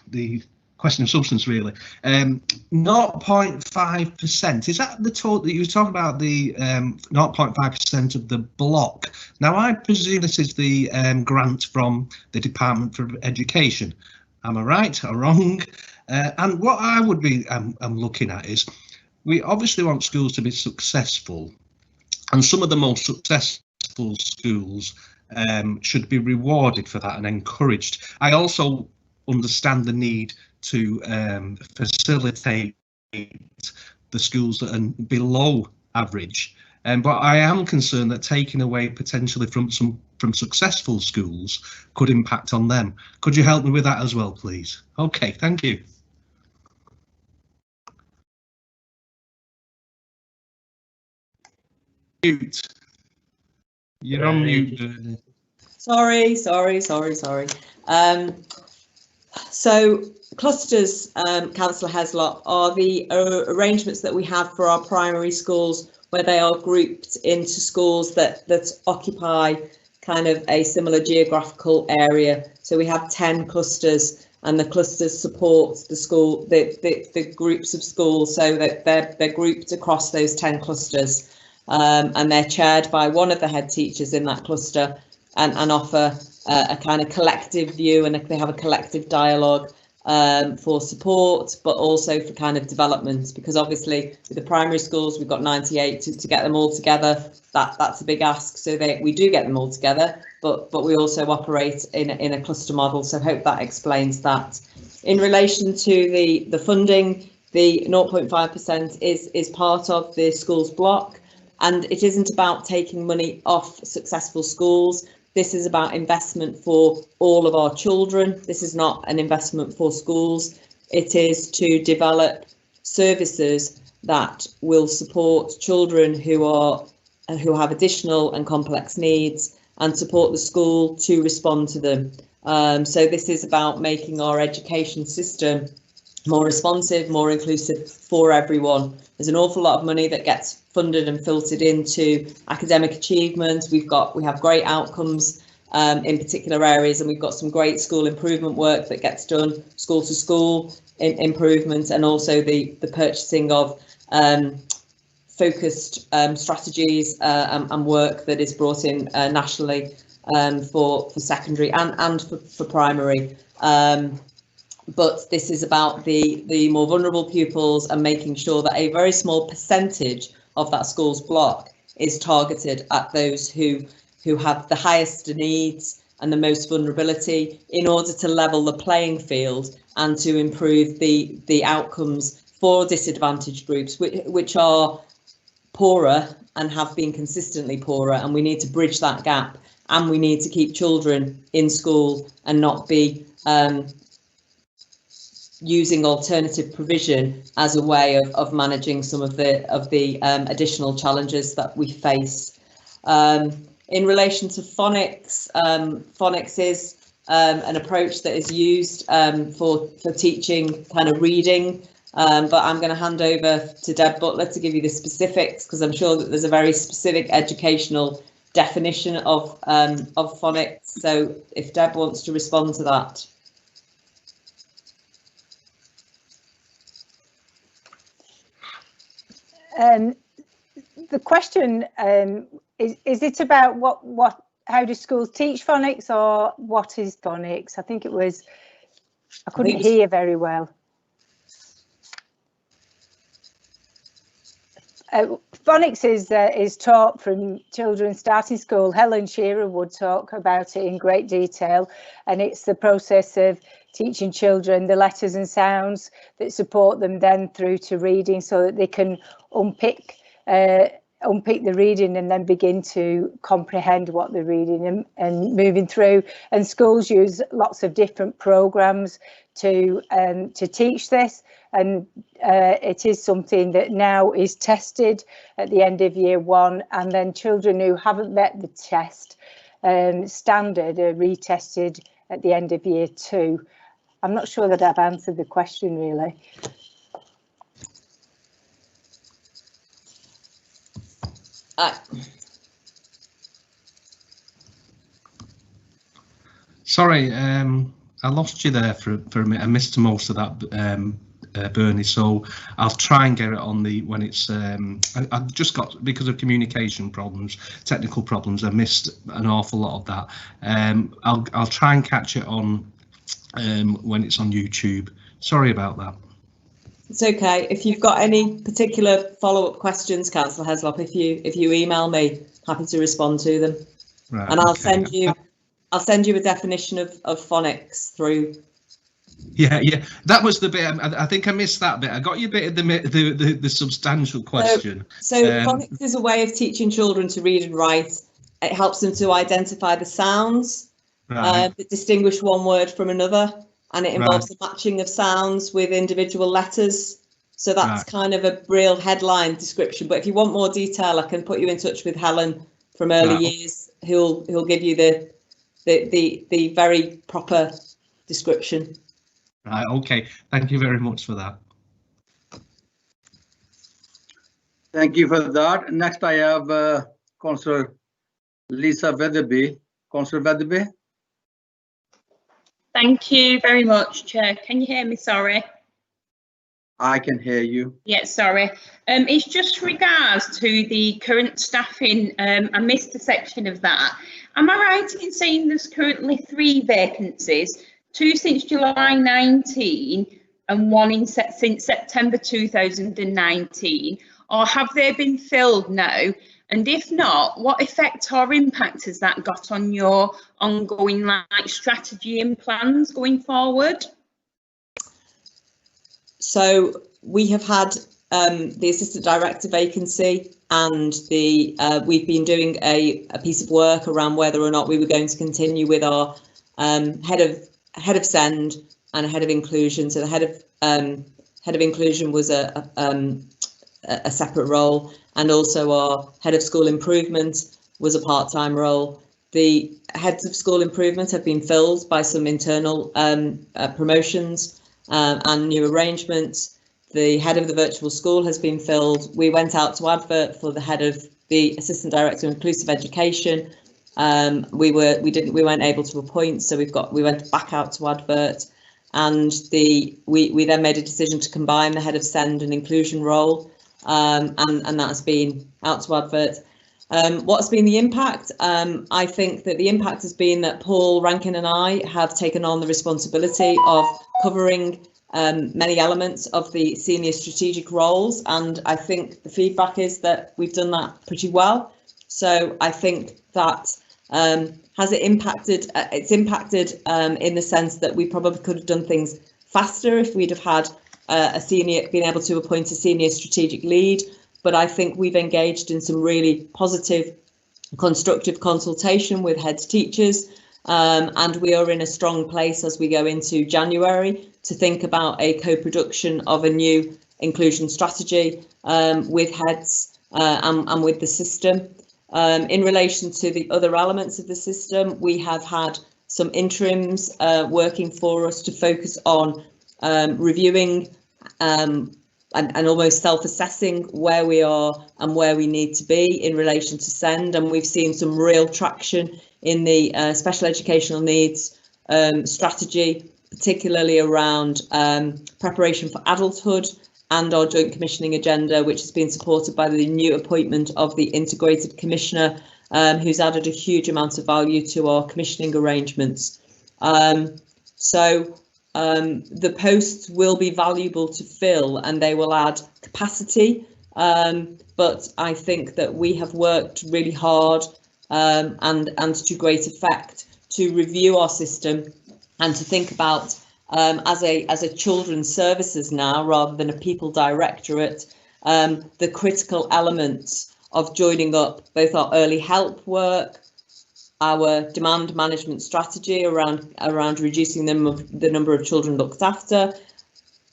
S12: the question of substance really. 0.5%. Is that the total that you were talking about? The 0.5% of the block. Now I presume this is the grant from the Department for Education. Am I right or wrong? And what I would be I'm looking at is we obviously want schools to be successful. And some of the most successful schools should be rewarded for that and encouraged. I also understand the need to facilitate the schools that are below average. But I am concerned that taking away potentially from successful schools could impact on them. Could you help me with that as well, please? Okay, thank you. Mute. You're on mute.
S4: Sorry. So clusters, Councillor Heslop, are the arrangements that we have for our primary schools where they are grouped into schools that occupy kind of a similar geographical area. So we have 10 clusters, and the clusters support the school, the groups of schools, so that they're grouped across those 10 clusters. And they're chaired by one of the head teachers in that cluster and offer a kind of collective view, and they have a collective dialogue for support, but also for kind of development, because obviously with the primary schools we've got 98 to get them all together. That's a big ask, so we do get them all together, but we also operate in a cluster model, so hope that explains that. In relation to the funding, the 0.5% is part of the schools block. And it isn't about taking money off successful schools. This is about investment for all of our children. This is not an investment for schools. It is to develop services that will support children who have additional and complex needs, and support the school to respond to them. So this is about making our education system more responsive, more inclusive for everyone. There's an awful lot of money that gets funded and filtered into academic achievement. We have great outcomes in particular areas, and we've got some great school improvement work that gets done, school to school improvement, and also the purchasing of focused strategies and work that is brought in nationally for secondary and for primary. But this is about the more vulnerable pupils and making sure that a very small percentage of that school's block is targeted at those who have the highest needs and the most vulnerability, in order to level the playing field and to improve the outcomes for disadvantaged groups, which are poorer and have been consistently poorer, and we need to bridge that gap, and we need to keep children in school and not be using alternative provision as a way of managing some of the additional challenges that we face. In relation to phonics, phonics is an approach that is used for teaching kind of reading, but I'm going to hand over to Deb Butler to give you the specifics, because I'm sure that there's a very specific educational definition of phonics. So if Deb wants to respond to that.
S7: The question is it about how do schools teach phonics, or what is phonics? I think it was, I couldn't hear very well. Phonics is taught from children starting school. Helen Shearer would talk about it in great detail, and it's the process of teaching children the letters and sounds that support them then through to reading, so that they can unpick the reading and then begin to comprehend what they're reading and moving through. And schools use lots of different programs to teach this, and it is something that now is tested at the end of year 1, and then children who haven't met the test standard are retested at the end of year 2. I'm not sure that I've answered the question really.
S12: Sorry, I lost you there for a minute. I missed most of that, Bernie. So I'll try and get it on the when it's. I've just got, because of communication problems, technical problems, I missed an awful lot of that. I'll try and catch it on when it's on YouTube. Sorry about that.
S4: It's okay. If you've got any particular follow-up questions, Councillor Heslop, if you email me, happy to respond to them. Right, and I'll send you a definition of phonics through.
S12: Yeah, that was the bit. I think I missed that bit. I got you a bit of the substantial question.
S4: So phonics is a way of teaching children to read and write. It helps them to identify the sounds that distinguish one word from another. And it involves the matching of sounds with individual letters. So that's kind of a real headline description. But if you want more detail, I can put you in touch with Helen from early years, who'll give you the very proper description.
S12: Right. Okay. Thank you very much for that.
S1: Thank you for that. Next, I have Councillor Lisa Weatherby. Councillor Weatherby.
S13: Thank you very much, Chair. Can you hear me? Sorry.
S1: I can hear you.
S13: Yeah, sorry. It's just regards to the current staffing. I missed a section of that. Am I right in saying there's currently 3 vacancies, 2 since July 19 and 1 since September 2019, or have they been filled now? And if not, what effect or impact has that got on your ongoing strategy and plans going forward?
S4: So we have had the assistant director vacancy, and we've been doing a piece of work around whether or not we were going to continue with our head of SEND and a head of inclusion. So the head of inclusion was a separate role, and also our head of school improvement was a part-time role. The heads of school improvement have been filled by some internal promotions and new arrangements. The head of the virtual school has been filled. We went out to advert for the head of the assistant director of inclusive education. We weren't able to appoint, so we went back out to advert, and we then made a decision to combine the head of SEND and inclusion role. And that has been out to advert. What's been the impact? I think that the impact has been that Paul Rankin and I have taken on the responsibility of covering many elements of the senior strategic roles, and I think the feedback is that we've done that pretty well. So I think that has it impacted? It's impacted in the sense that we probably could have done things faster if we'd have had being able to appoint a senior strategic lead. But I think we've engaged in some really positive, constructive consultation with head teachers, and we are in a strong place as we go into January to think about a co-production of a new inclusion strategy with heads and with the system. In relation to the other elements of the system, we have had some interims working for us to focus on reviewing and almost self-assessing where we are and where we need to be in relation to SEND, and we've seen some real traction in the special educational needs strategy, particularly around preparation for adulthood and our joint commissioning agenda, which has been supported by the new appointment of the integrated commissioner, who's added a huge amount of value to our commissioning arrangements. The posts will be valuable to fill and they will add capacity, but I think that we have worked really hard and to great effect to review our system and to think about as a children's services now rather than a people directorate, the critical elements of joining up both our early help work, our demand management strategy around reducing the number of children looked after,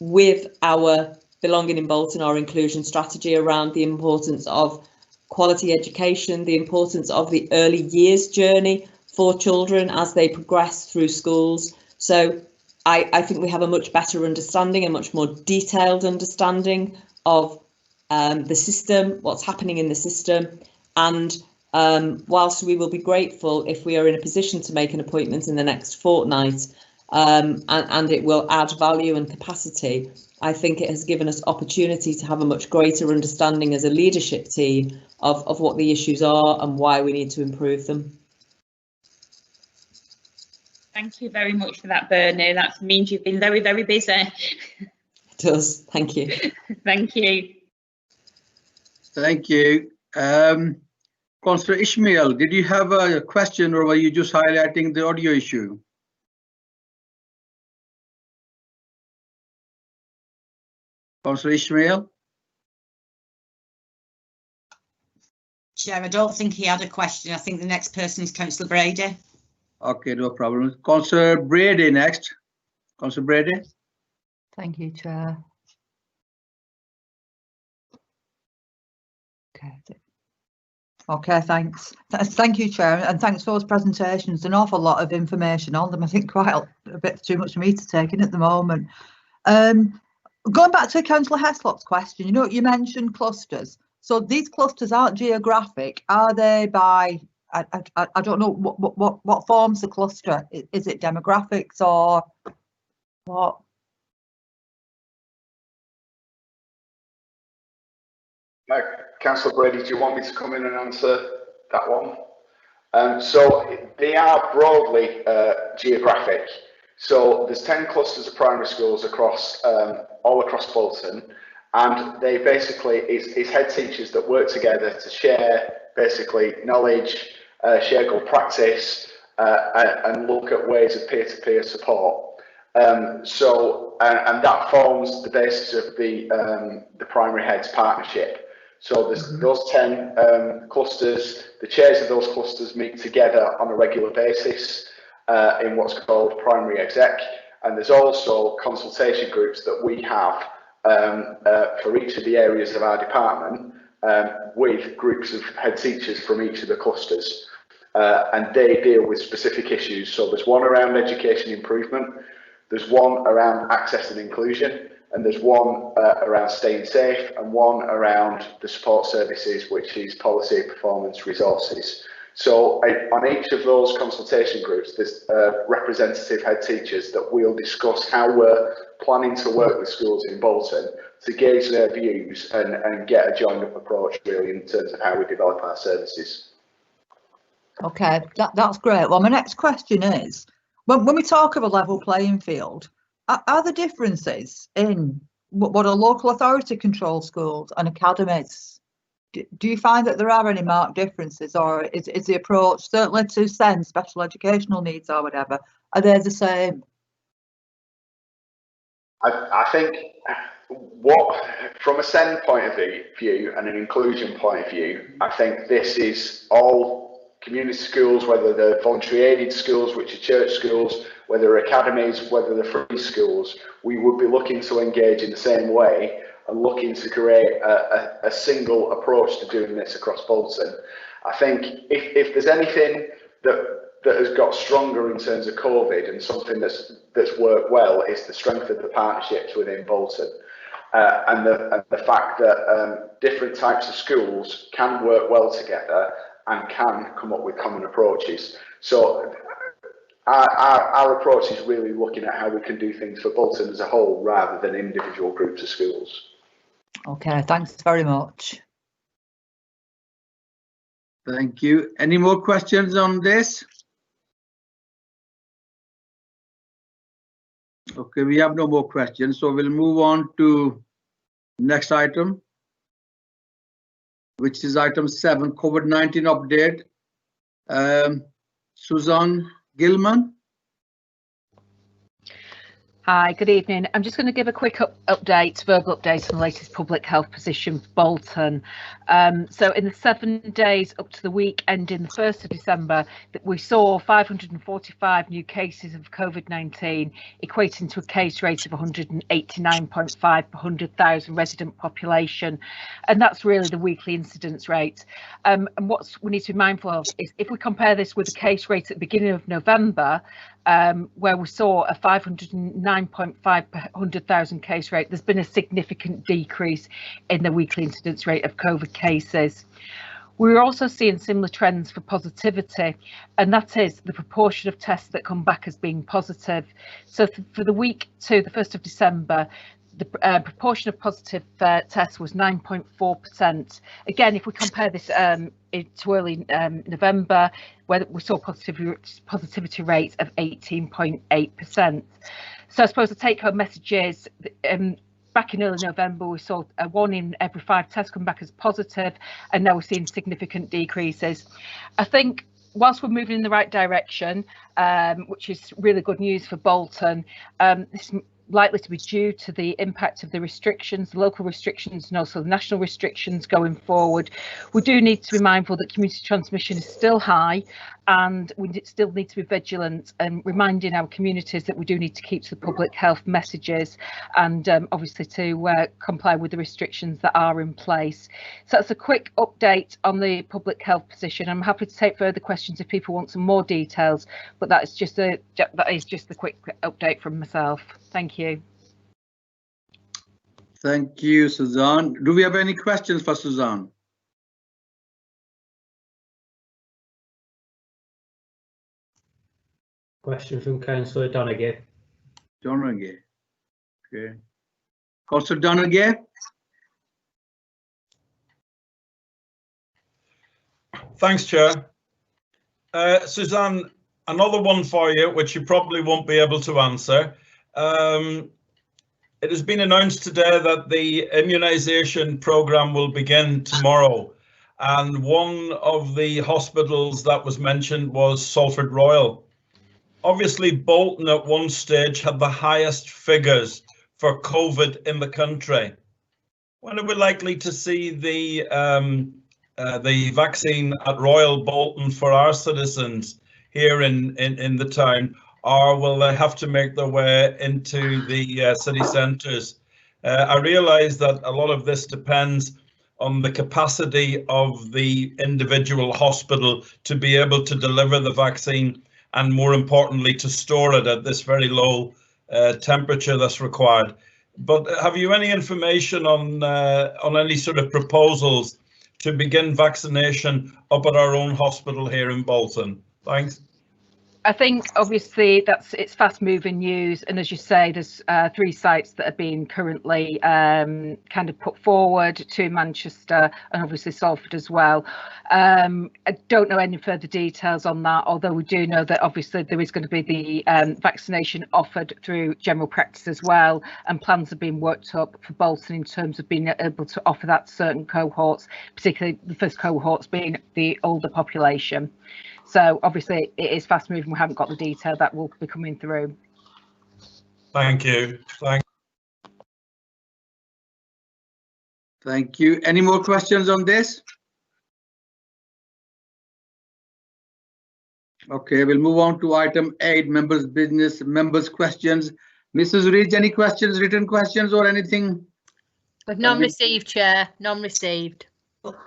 S4: with our Belonging in Bolton, our inclusion strategy around the importance of quality education, the importance of the early years journey for children as they progress through schools. So I think we have a much better understanding, a much more detailed understanding of the system, what's happening in the system, and whilst we will be grateful if we are in a position to make an appointment in the next fortnight, and it will add value and capacity, I think it has given us opportunity to have a much greater understanding as a leadership team of what the issues are and why we need to improve them.
S13: Thank you very much for that, Bernie. That means you've been very, very busy.
S4: It does. Thank you.
S13: Thank you.
S1: Thank you. Councillor Ishmael, did you have a question or were you just highlighting the audio issue? Councillor Ishmael?
S14: Chair, I don't think he had a question. I think the next person is Councillor Brady.
S1: Okay, no problem. Councillor Brady next. Councillor Brady.
S3: Thank you, Chair. Okay, thanks. Thank you, Chair, and thanks for those presentations. An awful lot of information on them. I think quite a bit too much for me to take in at the moment. Going back to Councillor Heslop's question, you mentioned clusters. So these clusters aren't geographic, are they? By I don't know what forms the cluster. Is it demographics or what?
S5: Councillor Brady, do you want me to come in and answer that one? So they are broadly geographic. So there's 10 clusters of primary schools across all across Bolton, and they basically is head teachers that work together to share basically knowledge, share good practice, and look at ways of peer-to-peer support. And that forms the basis of the primary heads partnership. So there's those 10 clusters. The chairs of those clusters meet together on a regular basis in what's called primary exec, and there's also consultation groups that we have for each of the areas of our department with groups of head teachers from each of the clusters, and they deal with specific issues. So there's one around education improvement, there's one around access and inclusion, and there's one around staying safe, and one around the support services, which is policy, performance, resources. So on each of those consultation groups, there's representative head teachers that will discuss how we're planning to work with schools in Bolton to gauge their views and get a joined up approach really in terms of how we develop our services.
S3: Okay, that's great. Well, my next question is, when we talk of a level playing field, are there differences in what a local authority controls schools and academies? Do you find that there are any marked differences, or is the approach, certainly to SEND, special educational needs or whatever, are they the same?
S5: I think from a SEND point of view and an inclusion point of view, I think this is all community schools, whether they're voluntary aided schools, which are church schools, whether they're academies, whether they're free schools, we would be looking to engage in the same way and looking to create a single approach to doing this across Bolton. I think if there's anything that has got stronger in terms of COVID and something that's worked well, is the strength of the partnerships within Bolton. And the fact that different types of schools can work well together and can come up with common approaches. So our approach is really looking at how we can do things for Bolton as a whole rather than individual groups of schools.
S3: Okay, thanks very much.
S1: Thank you. Any more questions on this? Okay, we have no more questions, so we'll move on to next item, which is item 7, COVID-19 update. Suzanne Gilman.
S15: Hi, good evening. I'm just going to give a quick verbal update on the latest public health position for Bolton. So in the 7 days up to the week ending the 1st of December, we saw 545 new cases of COVID-19, equating to a case rate of 189.5 per 100,000 resident population. And that's really the weekly incidence rate. And what we need to be mindful of is if we compare this with the case rate at the beginning of November, where we saw a 509.5 per 100,000 case rate, there's been a significant decrease in the weekly incidence rate of COVID cases. We're also seeing similar trends for positivity, and that is the proportion of tests that come back as being positive. So for the week to the 1st of December, the proportion of positive tests was 9.4%. Again, if we compare this to early November, where we saw positivity rates of 18.8%. So I suppose the take-home message is back in early November, we saw 1 in every 5 tests come back as positive, and now we're seeing significant decreases. I think whilst we're moving in the right direction, which is really good news for Bolton, this likely to be due to the impact of the restrictions, the local restrictions and also the national restrictions going forward. We do need to be mindful that community transmission is still high, and we still need to be vigilant and reminding our communities that we do need to keep to the public health messages and obviously to comply with the restrictions that are in place. So that's a quick update on the public health position. I'm happy to take further questions if people want some more details, but that is just the quick update from myself. Thank you.
S1: Thank you, Suzanne. Do we have any questions for Suzanne?
S6: Question from Councillor Donaghy.
S1: Donaghy. Okay. Councillor Donaghy.
S16: Thanks, Chair. Suzanne, another one for you, which you probably won't be able to answer. It has been announced today that the immunisation programme will begin tomorrow, and one of the hospitals that was mentioned was Salford Royal. Obviously, Bolton at one stage had the highest figures for COVID in the country. When are we likely to see the vaccine at Royal Bolton for our citizens here in the town? Or will they have to make their way into the city centres? I realise that a lot of this depends on the capacity of the individual hospital to be able to deliver the vaccine, and more importantly, to store it at this very low temperature that's required. But have you any information on any sort of proposals to begin vaccination up at our own hospital here in Bolton? Thanks.
S15: I think obviously it's fast moving news, and as you say, there's 3 sites that are being currently kind of put forward, 2 in Manchester and obviously Salford as well. I don't know any further details on that, although we do know that obviously there is going to be the vaccination offered through general practice as well, and plans are being worked up for Bolton in terms of being able to offer that to certain cohorts, particularly the first cohorts being the older population. So obviously it is fast moving. We haven't got the detail that will be coming through.
S16: Thank you.
S1: Thank you. Any more questions on this? Okay, we'll move on to item 8, members' business, members' questions. Mrs. Ridge, any questions, written questions or anything?
S2: We've none received, Chair, none received.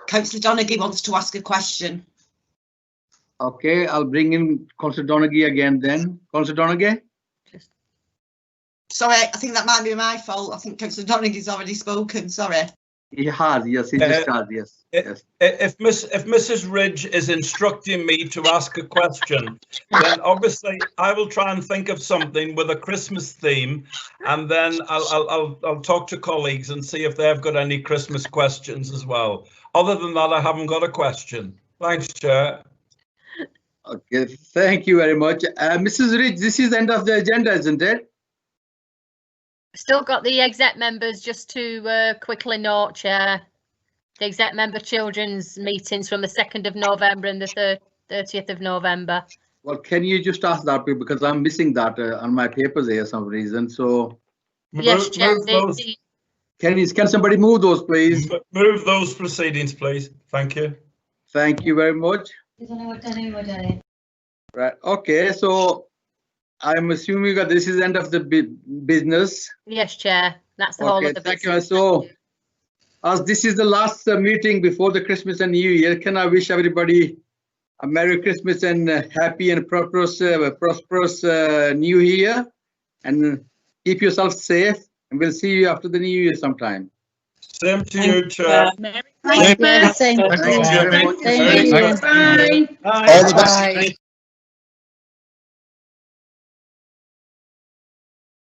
S14: Councillor Donaghy wants to ask a question.
S1: Okay, I'll bring in Councillor Donaghy again then. Councillor Donaghy?
S14: Sorry, I think that might be my fault. I think Councillor Donaghy's already spoken. Sorry.
S1: He has, yes, he just has, yes. Yes.
S16: If Mrs. Ridge is instructing me to ask a question, then obviously I will try and think of something with a Christmas theme, and then I'll talk to colleagues and see if they've got any Christmas questions as well. Other than that, I haven't got a question. Thanks, Chair.
S1: Okay, thank you very much. Mrs. Ridge, this is the end of the agenda, isn't it?
S2: Still got the exec members, just to quickly note, Chair. The exec member children's meetings from the 2nd of November and the 30th of November.
S1: Well, can you just ask that, because I'm missing that on my papers here for some reason, so.
S2: Yes, Chair.
S1: Can somebody move those, please?
S16: Move those proceedings, please. Thank you.
S1: Thank you very much. Right, okay, so I'm assuming that this is the end of the business.
S2: Yes, Chair. That's the whole of the
S1: thank
S2: business.
S1: you. So, as this is the last meeting before the Christmas and New Year, can I wish everybody a Merry Christmas and happy and prosperous New Year, and keep yourself safe, and we'll see you after the New Year sometime.
S16: Same to you, Chair.
S13: Merry Christmas.
S16: Thank you.
S13: Bye.
S17: All the best.